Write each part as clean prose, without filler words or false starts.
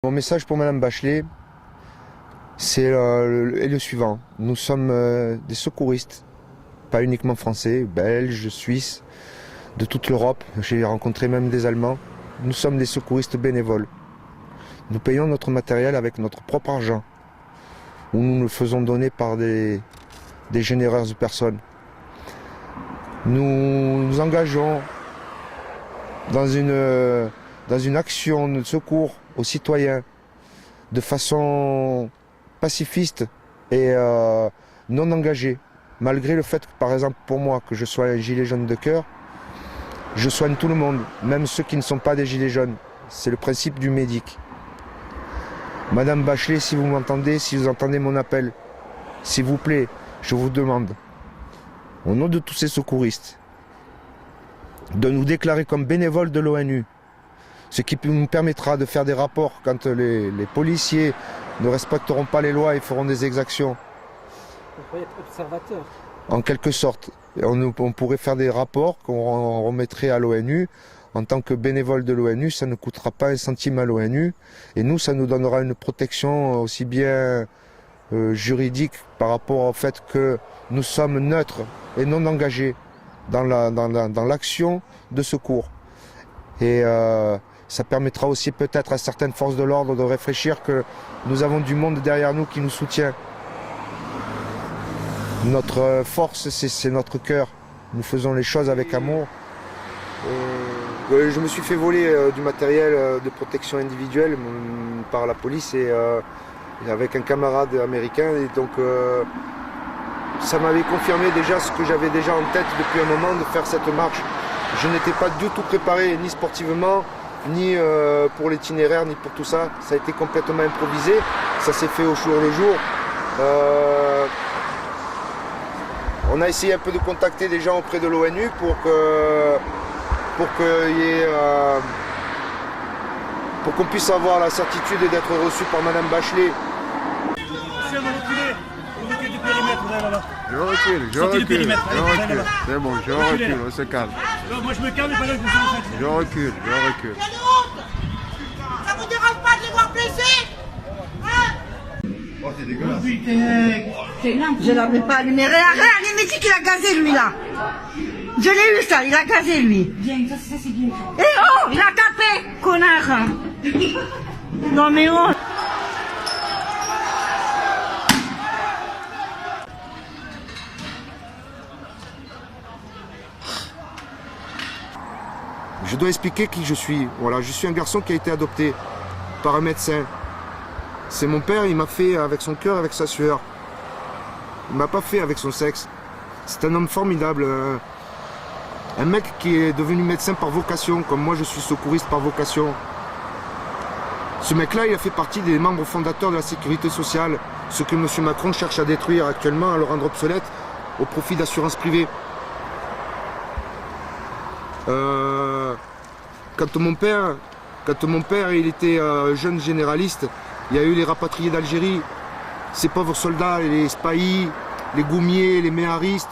Mon message pour Madame Bachelet, c'est le suivant. Nous sommes des secouristes, pas uniquement français, belges, suisses, de toute l'Europe. J'ai rencontré même des Allemands. Nous sommes des secouristes bénévoles. Nous payons notre matériel avec notre propre argent, ou nous le faisons donner par des généreuses personnes. Nous nous engageons dans une action de secours aux citoyens de façon pacifiste et non engagée. Malgré le fait que, par exemple, pour moi, que je sois un gilet jaune de cœur, je soigne tout le monde, même ceux qui ne sont pas des gilets jaunes. C'est le principe du médic. Madame Bachelet, si vous m'entendez, si vous entendez mon appel, s'il vous plaît, je vous demande, au nom de tous ces secouristes, de nous déclarer comme bénévoles de l'ONU, ce qui nous permettra de faire des rapports quand les policiers ne respecteront pas les lois et feront des exactions. Vous pourriez être observateur. En quelque sorte. On pourrait faire des rapports qu'on remettrait à l'ONU. En tant que bénévole de l'ONU, ça ne coûtera pas un centime à l'ONU. Et nous, ça nous donnera une protection aussi bien juridique par rapport au fait que nous sommes neutres et non engagés dans l'action de secours. Et ça permettra aussi peut-être à certaines forces de l'ordre de réfléchir que nous avons du monde derrière nous qui nous soutient. Notre force, c'est notre cœur. Nous faisons les choses avec amour. Je me suis fait voler du matériel de protection individuelle par la police et avec un camarade américain. Et donc ça m'avait confirmé déjà ce que j'avais déjà en tête depuis un moment de faire cette marche. Je n'étais pas du tout préparé, ni sportivement, ni pour l'itinéraire, ni pour tout ça. Ça a été complètement improvisé. Ça s'est fait au jour le jour. On a essayé un peu de contacter des gens auprès de l'ONU pour qu'on puisse avoir la certitude d'être reçu par Madame Bachelet. Monsieur, vous reculez du périmètre, là. Je recule. C'est bon, je recule, on se calme. Alors, moi je me calme et pas là que vous êtes. Je recule. Ça vous dérange pas de les voir blessés? Oh, c'est dégueulasse. Je l'avais pas allumé. Regarde, il me dit qu'il a gazé lui là. Je l'ai eu ça, il a gazé lui. Bien, ça c'est bien. Et oh, il a tapé, connard. Non mais oh. Je dois expliquer qui je suis. Voilà, je suis un garçon qui a été adopté par un médecin. C'est mon père, il m'a fait avec son cœur, avec sa sueur. Il m'a pas fait avec son sexe. C'est un homme formidable. Un mec qui est devenu médecin par vocation, comme moi je suis secouriste par vocation. Ce mec-là, il a fait partie des membres fondateurs de la sécurité sociale, ce que M. Macron cherche à détruire actuellement, à le rendre obsolète, au profit d'assurances privées. Quand mon père il était jeune généraliste, il y a eu les rapatriés d'Algérie, ces pauvres soldats, les spahis, les goumiers, les méharistes,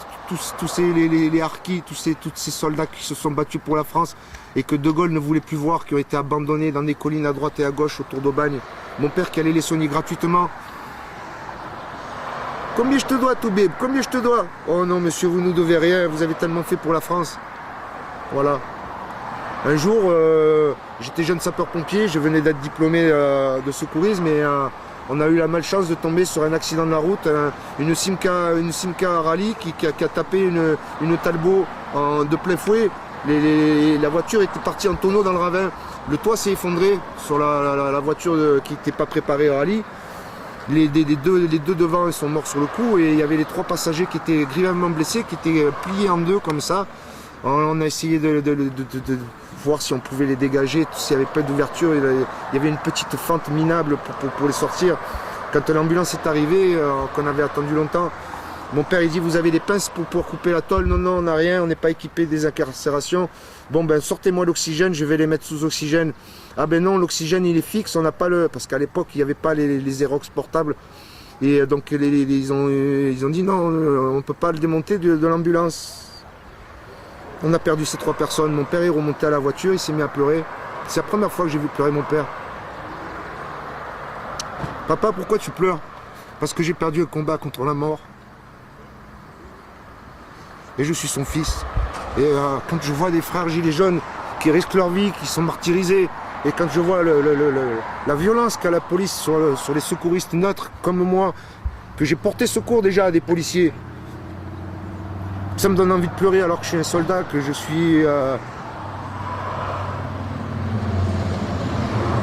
les harkis, tous ces soldats qui se sont battus pour la France et que De Gaulle ne voulait plus voir, qui ont été abandonnés dans des collines à droite et à gauche autour d'Aubagne. Mon père qui allait les soigner gratuitement. Combien je te dois, Toubib? Combien je te dois? Oh non, monsieur, vous ne nous devez rien, vous avez tellement fait pour la France. Voilà. Un jour, j'étais jeune sapeur-pompier, je venais d'être diplômé de secourisme et on a eu la malchance de tomber sur un accident de la route, une Simca rallye qui a tapé une Talbot de plein fouet. La voiture était partie en tonneau dans le ravin. Le toit s'est effondré sur la voiture qui n'était pas préparée au rallye. Les deux devant sont morts sur le coup et il y avait les 3 passagers qui étaient grièvement blessés, qui étaient pliés en deux comme ça. On a essayé de voir si on pouvait les dégager, s'il n'y avait pas d'ouverture. Il y avait une petite fente minable pour les sortir. Quand l'ambulance est arrivée, qu'on avait attendu longtemps, mon père il dit: vous avez des pinces pour pouvoir couper la tôle? Non, on n'a rien, on n'est pas équipé des incarcérations. Bon ben sortez-moi l'oxygène, je vais les mettre sous oxygène. Ah ben non, l'oxygène il est fixe, on n'a pas le... Parce qu'à l'époque il n'y avait pas les Xerox portables. Et donc ils ont dit non, on ne peut pas le démonter de l'ambulance. On a perdu ces 3 personnes. Mon père est remonté à la voiture, il s'est mis à pleurer. C'est la première fois que j'ai vu pleurer mon père. Papa, pourquoi tu pleures? Parce que j'ai perdu un combat contre la mort. Et je suis son fils. Et quand je vois des frères gilets jaunes qui risquent leur vie, qui sont martyrisés, et quand je vois la violence qu'a la police sur les secouristes neutres comme moi, que j'ai porté secours déjà à des policiers, ça me donne envie de pleurer alors que je suis un soldat, que je suis...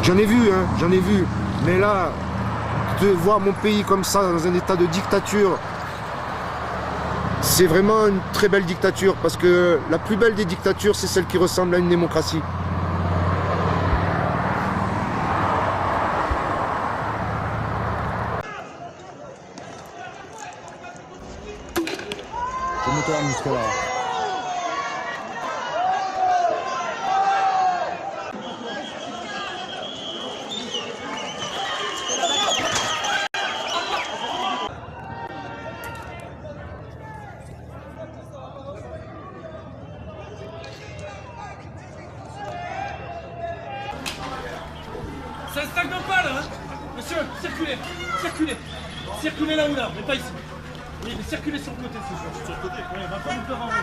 J'en ai vu, hein, j'en ai vu. Mais là, de voir mon pays comme ça, dans un état de dictature, c'est vraiment une très belle dictature, parce que la plus belle des dictatures, c'est celle qui ressemble à une démocratie. Ça ne stagne pas là, hein. Monsieur, circulez, circulez. Circulez là ou là, mais pas ici. Oui, mais circulez sur le côté, c'est sûr. Sur le côté, oui, va pas nous faire en vrai.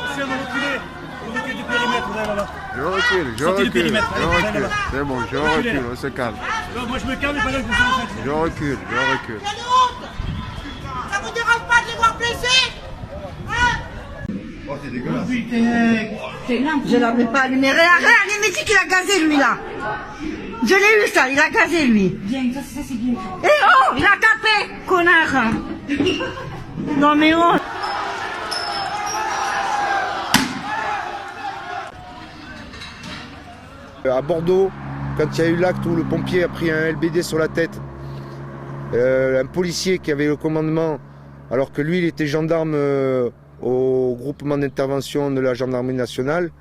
Monsieur, vous reculez. Vous reculez du périmètre, là. Je recule, je Sortez du recule. périmètre, Je allez, recule. là. C'est bon, je Reculez, recule, là. on se calme. Non, moi je me calme, mais pas là que vous faites. Je recule, je recule. Quelle honte! Ça vous dérange pas de les voir blessés? Hein? Oh, c'est dégueulasse. Je l'avais pas allumé. Regarde, il m'a dit qu'il a gazé lui là. Je l'ai eu ça, il a gazé lui. Bien, ça c'est bien. Eh oh, il a tapé, connard. Non mais oh. À Bordeaux, quand il y a eu l'acte où le pompier a pris un LBD sur la tête, un policier qui avait le commandement, alors que lui il était gendarme au groupement d'intervention de la gendarmerie nationale,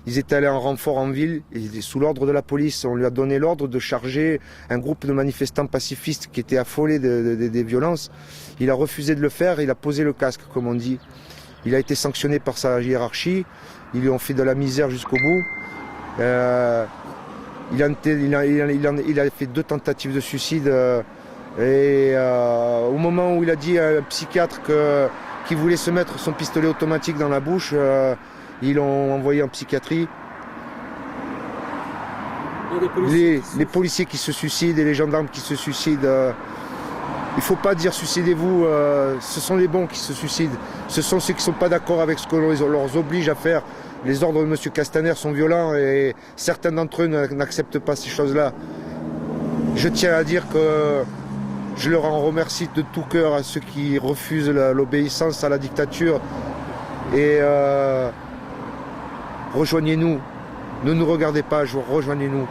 ils étaient allés en renfort en ville, et sous l'ordre de la police, on lui a donné l'ordre de charger un groupe de manifestants pacifistes qui étaient affolés des violences. Il a refusé de le faire, il a posé le casque, comme on dit. Il a été sanctionné par sa hiérarchie, ils lui ont fait de la misère jusqu'au bout. Il a fait 2 tentatives de suicide au moment où il a dit à un psychiatre qu'il voulait se mettre son pistolet automatique dans la bouche, ils l'ont envoyé en psychiatrie. Les policiers qui se suicident et les gendarmes qui se suicident, il ne faut pas dire suicidez-vous, ce sont les bons qui se suicident, ce sont ceux qui ne sont pas d'accord avec ce qu'on leur oblige à faire. Les ordres de M. Castaner sont violents et certains d'entre eux n'acceptent pas ces choses-là. Je tiens à dire que je leur en remercie de tout cœur à ceux qui refusent l'obéissance à la dictature. Et rejoignez-nous. Ne nous regardez pas, rejoignez-nous.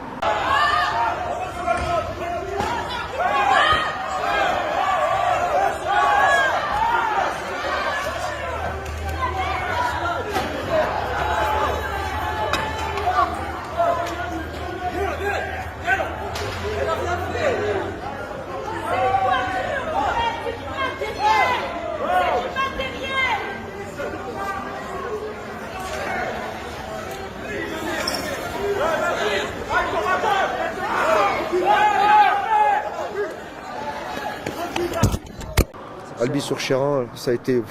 Albi-sur-Chéran, ça a été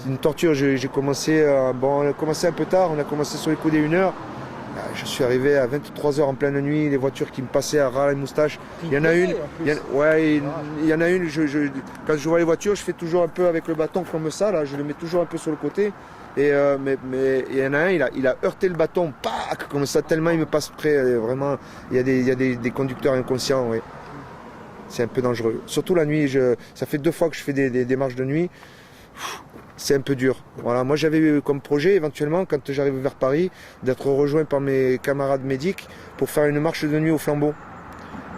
une torture. J'ai commencé, on a commencé un peu tard, on a commencé sur les coups des 1h. Je suis arrivé à 23h en pleine nuit, les voitures qui me passaient à ras les moustaches. Il y en a une, il y en a une, quand je vois les voitures, je fais toujours un peu avec le bâton comme ça, là, je le mets toujours un peu sur le côté. Et, mais il y en a un, il a heurté le bâton, pac, comme ça, tellement il me passe près. Vraiment, il y a des conducteurs inconscients, oui. C'est un peu dangereux. Surtout la nuit, ça fait 2 fois que je fais des marches de nuit. C'est un peu dur. Voilà, moi j'avais eu comme projet éventuellement, quand j'arrive vers Paris, d'être rejoint par mes camarades médics pour faire une marche de nuit au flambeau.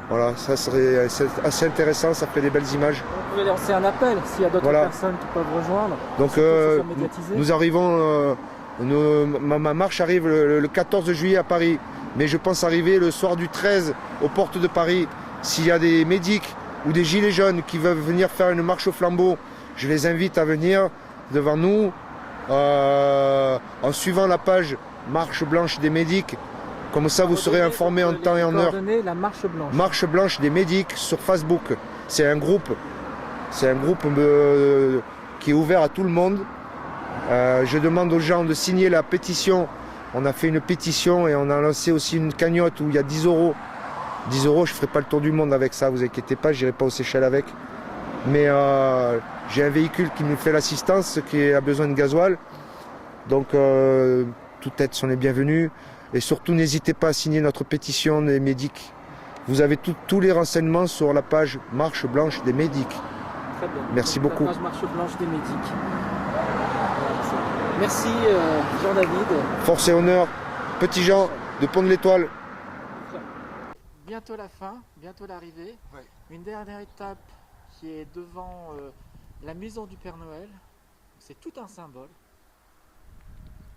Voilà, ça serait assez intéressant, ça fait des belles images. Vous pouvez lancer un appel s'il y a d'autres personnes qui peuvent rejoindre. Donc nous arrivons, ma marche arrive le 14 juillet à Paris, mais je pense arriver le soir du 13 aux portes de Paris. S'il y a des médics ou des gilets jaunes qui veulent venir faire une marche au flambeau, je les invite à venir devant nous en suivant la page Marche Blanche des Médics Comme ça, vous serez informés en temps et en heure. La Marche Blanche. Marche Blanche des Médics sur Facebook. C'est un groupe qui est ouvert à tout le monde. Je demande aux gens de signer la pétition. On a fait une pétition et on a lancé aussi une cagnotte où il y a 10 euros. 10 euros, je ne ferai pas le tour du monde avec ça, vous inquiétez pas, je n'irai pas aux Seychelles avec. Mais j'ai un véhicule qui me fait l'assistance, qui a besoin de gasoil. Donc toute aide sont les bienvenus. Et surtout, n'hésitez pas à signer notre pétition des Médics. Vous avez tous les renseignements sur la page Marche Blanche des Médics. Très bien. Merci Donc, beaucoup. La page Marche Blanche des Médics. Merci Jean-David. Force et honneur, petit Jean de Pont de l'Étoile. Bientôt la fin, bientôt l'arrivée. Ouais. Une dernière étape qui est devant la maison du Père Noël. C'est tout un symbole.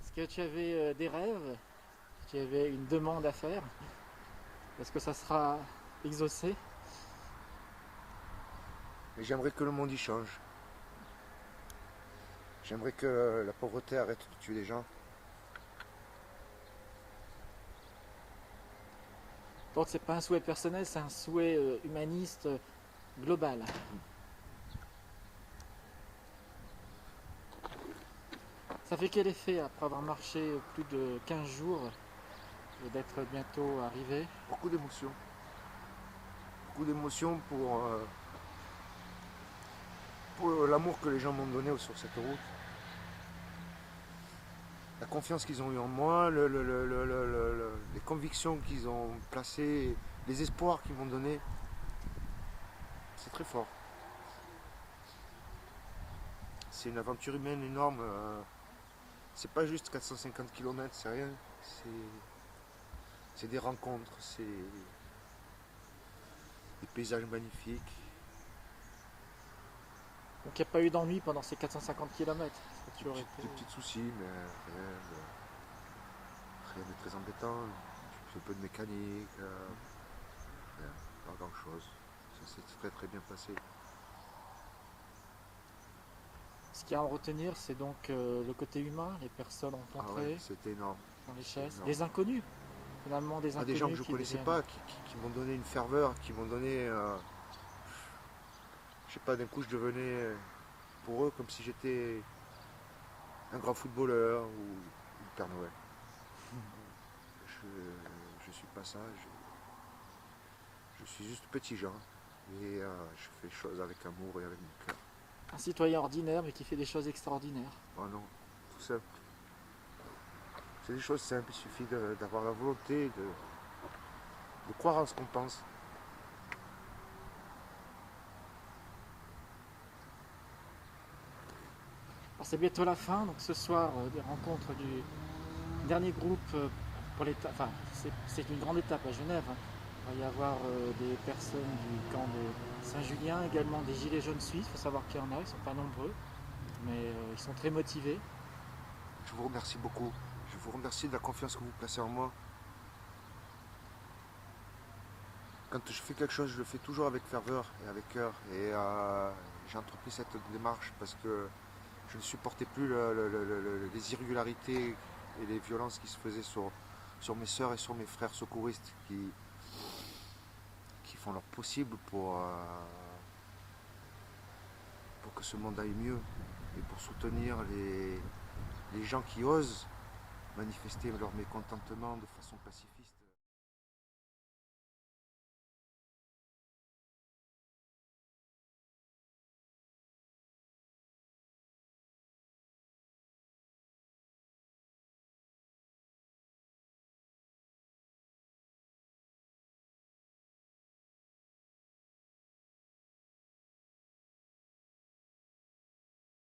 Est-ce que tu avais des rêves? Tu avais une demande à faire? Est-ce que ça sera exaucé? J'aimerais que le monde y change. J'aimerais que la pauvreté arrête de tuer les gens. Donc c'est pas un souhait personnel, c'est un souhait humaniste global. Ça fait quel effet après avoir marché plus de 15 jours et d'être bientôt arrivé? Beaucoup d'émotions. Beaucoup d'émotions pour l'amour que les gens m'ont donné sur cette route. La confiance qu'ils ont eu en moi, les convictions qu'ils ont placées, les espoirs qu'ils m'ont donnés. C'est très fort. C'est une aventure humaine énorme. C'est pas juste 450 km, c'est rien. C'est des rencontres, c'est des paysages magnifiques. Donc il n'y a pas eu d'ennui pendant ces 450 km. Des petits soucis, mais rien de très embêtant. Un peu de mécanique, pas grand chose. Ça s'est très très bien passé. Ce qu'il y a à en retenir, c'est donc le côté humain, les personnes rencontrées, Ah ouais, c'était énorme. la richesse, des inconnus, finalement des inconnus. Des gens que je ne connaissais pas, qui m'ont donné une ferveur, qui m'ont donné. Je sais pas, d'un coup je devenais pour eux comme si j'étais un grand footballeur ou le Père Noël. Je suis pas ça, je suis juste petit Jean et je fais les choses avec amour et avec mon cœur. Un citoyen ordinaire mais qui fait des choses extraordinaires. Oh non, tout simple. C'est des choses simples, il suffit d'avoir la volonté de croire en ce qu'on pense. Alors c'est bientôt la fin, donc ce soir des rencontres du dernier groupe pour l'étape. Enfin, c'est une grande étape à Genève. Hein. Il va y avoir des personnes du camp de Saint-Julien, également des gilets jaunes suisses. Il faut savoir qu'il y en a, ils ne sont pas nombreux, mais ils sont très motivés. Je vous remercie beaucoup. Je vous remercie de la confiance que vous placez en moi. Quand je fais quelque chose, je le fais toujours avec ferveur et avec cœur. Et j'ai entrepris cette démarche parce que je ne supportais plus les irrégularités et les violences qui se faisaient sur mes sœurs et sur mes frères secouristes qui font leur possible pour que ce monde aille mieux et pour soutenir les gens qui osent manifester leur mécontentement de façon pacifique.